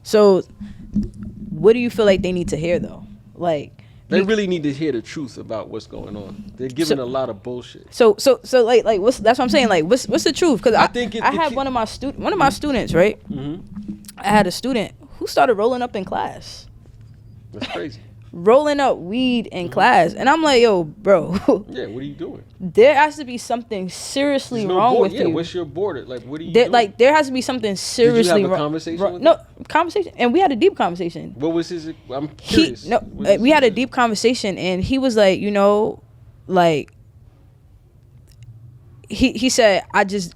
So what do you feel like they need to hear though? Like they really need to hear the truth about what's going on. They're giving a lot of bullshit. So like what's that's what I'm saying. Like what's the truth? Because I had one of my students, right? I had a student who started rolling up in class. That's crazy. Rolling up weed in class, and I'm like, yo, bro. Yeah, what are you doing? There has to be something seriously wrong with you. Yeah, what's your border? Like, what are you doing? Like, there has to be something seriously wrong. Did you have a conversation with No, conversation, and we had a deep conversation. What was his? I'm curious. We had a deep conversation, and he was like, you know, like, he said I'll just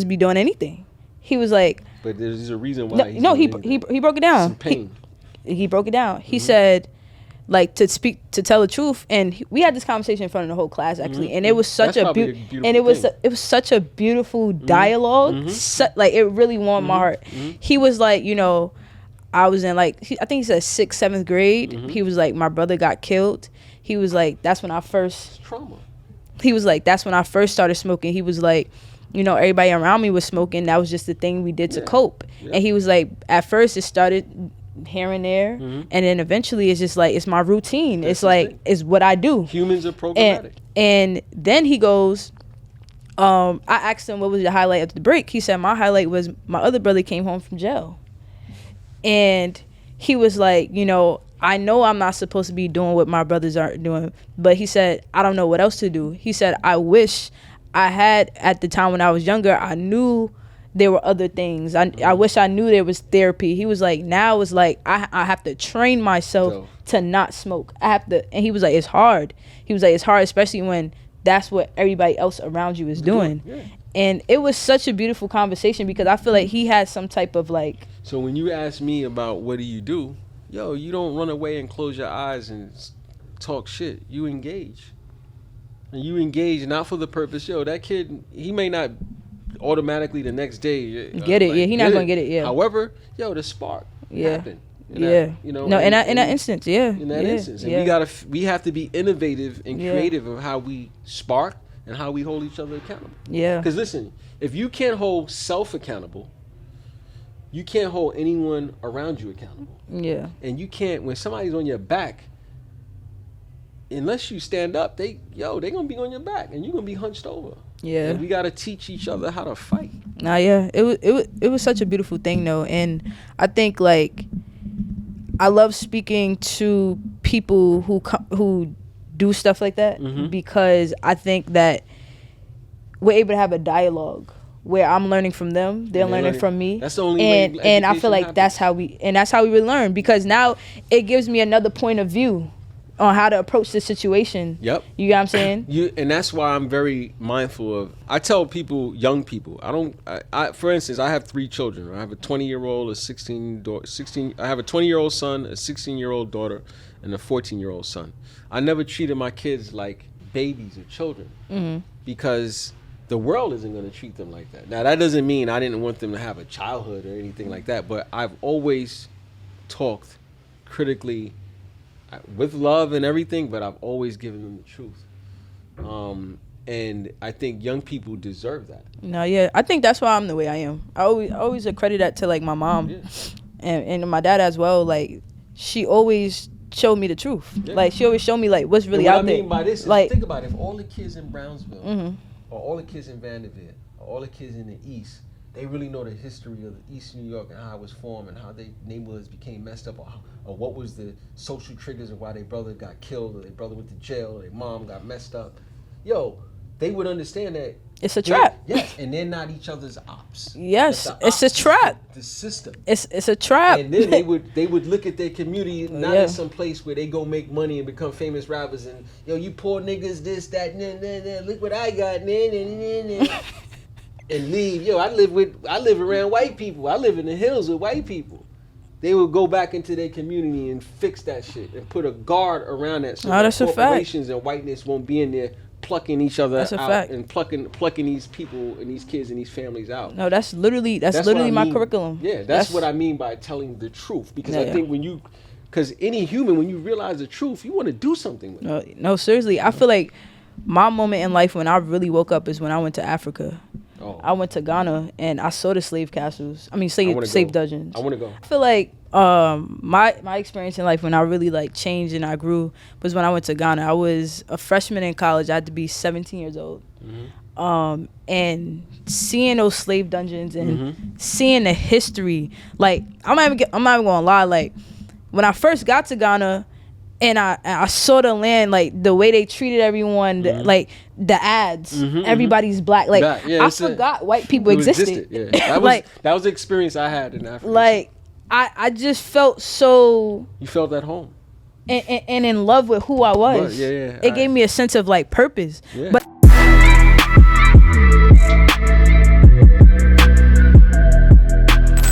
be doing anything. He was like, but there's a reason why. He broke it down. Some pain. He broke it down. He said, like, to tell the truth, and we had this conversation in front of the whole class actually, and it was such a beautiful, and it was such a beautiful dialogue. Like, it really warmed my heart. He was like, you know, I was in like I think he said 6th, 7th grade. He was like, my brother got killed. He was like, that's when I first trauma. He was like, that's when I first started smoking. He was like, you know, everybody around me was smoking. That was just the thing we did to cope. And he was like, at first it started here and there, and then eventually it's just like, it's my routine. It's like, it's what I do. Humans are programmatic. And then he goes, I asked him what was your highlight at the break. He said my highlight was my other brother came home from jail. And he was like, you know I'm not supposed to be doing what my brothers aren't doing, but he said, I don't know what else to do. He said, I wish I had, at the time when I was younger, I knew there were other things. I wish I knew there was therapy. He was like, now it's like I have to train myself to not smoke. I have to, and he was like, it's hard. He was like, it's hard, especially when that's what everybody else around you is doing. Yeah. And it was such a beautiful conversation because I feel like he had some type of like. So when you ask me about what do, you don't run away and close your eyes and talk shit. You engage. And you engage not for the purpose, that kid, he may not automatically the next day get it. He not gonna get it. However, the spark happened. In that instance. And we have to be innovative and creative of how we spark and how we hold each other accountable. Yeah. Because listen, if you can't hold self accountable, you can't hold anyone around you accountable. Yeah. And you can't, when somebody's on your back, unless you stand up, they gonna be on your back and you're gonna be hunched over. Yeah. And we gotta teach each other how to fight. It was such a beautiful thing though, and I think like I love speaking to people who do stuff like that because I think that we're able to have a dialogue where I'm learning from them, they're learning from me. That's the only way. And I feel like that's how we really learn, because now it gives me another point of view on how to approach this situation. Yep. You get what I'm saying? And that's why I'm very mindful of, I tell people, young people, I for instance, I have 3 children. I have a 20-year-old, I have a 20-year-old son, a 16-year-old daughter, and a 14-year-old son. I never treated my kids like babies or children because the world isn't going to treat them like that. Now, that doesn't mean I didn't want them to have a childhood or anything like that, but I've always talked critically with love and everything, but I've always given them the truth. And I think young people deserve that. No, yeah. I think that's why I'm the way I am. I always accredit that to like my mom and my dad as well. Like, she always showed me the truth. Yeah. Like, she always showed me like what's really out there. What I mean by this is, like, think about it. If all the kids in Brownsville or all the kids in Vanderbilt or all the kids in the East, they really know the history of East New York and how it was formed and how their neighborhoods became messed up, or what was the social triggers of why their brother got killed or their brother went to jail or their mom got messed up. They would understand that it's a trap. Yes, and they're not each other's ops. Yes, it's a trap. The system. It's a trap. And then they would look at their community not as some place where they go make money and become famous rappers and you poor niggas this that look what I got and leave. I live around white people. I live in the hills with white people. They would go back into their community and fix that shit and put a guard around that so that corporations and whiteness won't be in there plucking each other out and plucking these people and these kids and these families out. No, that's literally my curriculum. Yeah, that's what I mean by telling the truth. Because I think because any human, when you realize the truth, you want to do something with it. No, seriously. I feel like my moment in life when I really woke up is when I went to Africa. Oh. I went to Ghana and I saw the slave castles. I mean, slave dungeons. I want to go. I feel like my experience in life when I really like changed and I grew was when I went to Ghana. I was a freshman in college. I had to be 17 years old. And seeing those slave dungeons and seeing the history, like I'm not even gonna lie, like when I first got to Ghana and I saw the land, like the way they treated everyone, like the ads, everybody's black, like I forgot white people existed. Yeah. That was the experience I had in Africa. Like I just felt so. You felt at home. And in love with who I was. Yeah. It gave me a sense of like purpose. Yeah. But